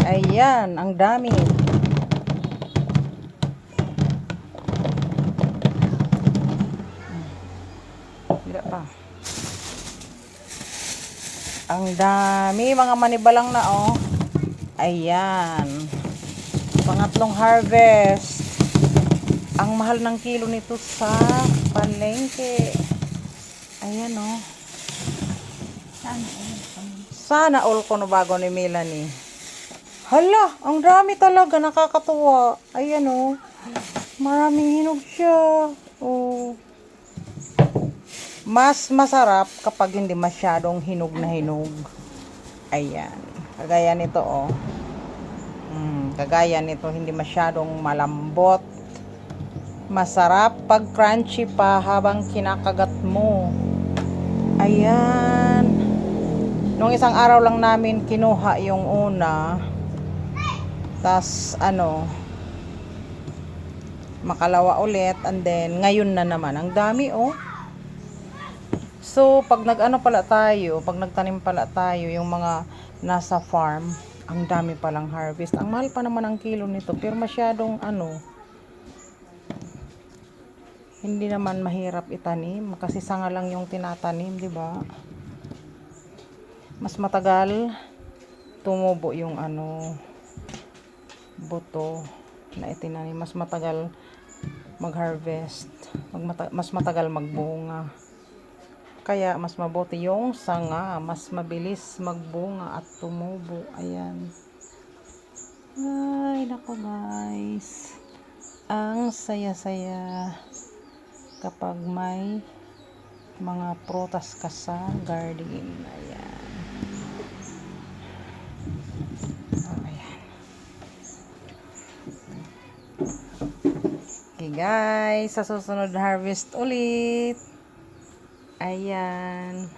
Ayan, ang dami. Hindi pa. Ang dami, mga manibalang na oh. Ayan. Pangatlong harvest. Ang mahal ng kilo nito sa palengke. Ayan oh. Sana all ko no bago ni Melanie. Hala, ang dami talaga, nakakatuwa. Ayan oh. Maraming hinog siya. Oh. Mas masarap kapag hindi masyadong hinog na hinog. Ayan. Kagaya nito oh. Kagaya nito hindi masyadong malambot. Masarap pag crunchy pa habang kinakagat mo. Ayan. Nung isang araw lang namin kinuha yung una. Tas makalawa ulit, and then ngayon na naman. Ang dami oh. So pag pag nagtanim pala tayo yung mga nasa farm, ang dami palang harvest. Ang mahal pa naman ang kilo nito, pero masyadong hindi naman mahirap itanim kasi sanga lang yung tinatanim, di ba? Mas matagal tumubo yung buto na itinanim, mas matagal mag-harvest, mas matagal magbunga. Kaya mas mabuti yung sanga, mas mabilis magbunga at tumubo. Ayan. Ay, nako guys. Ang saya-saya kapag may mga prutas ka sa garden. Ayan. Ayan. Okay guys, sa susunod harvest ulit. Ayan.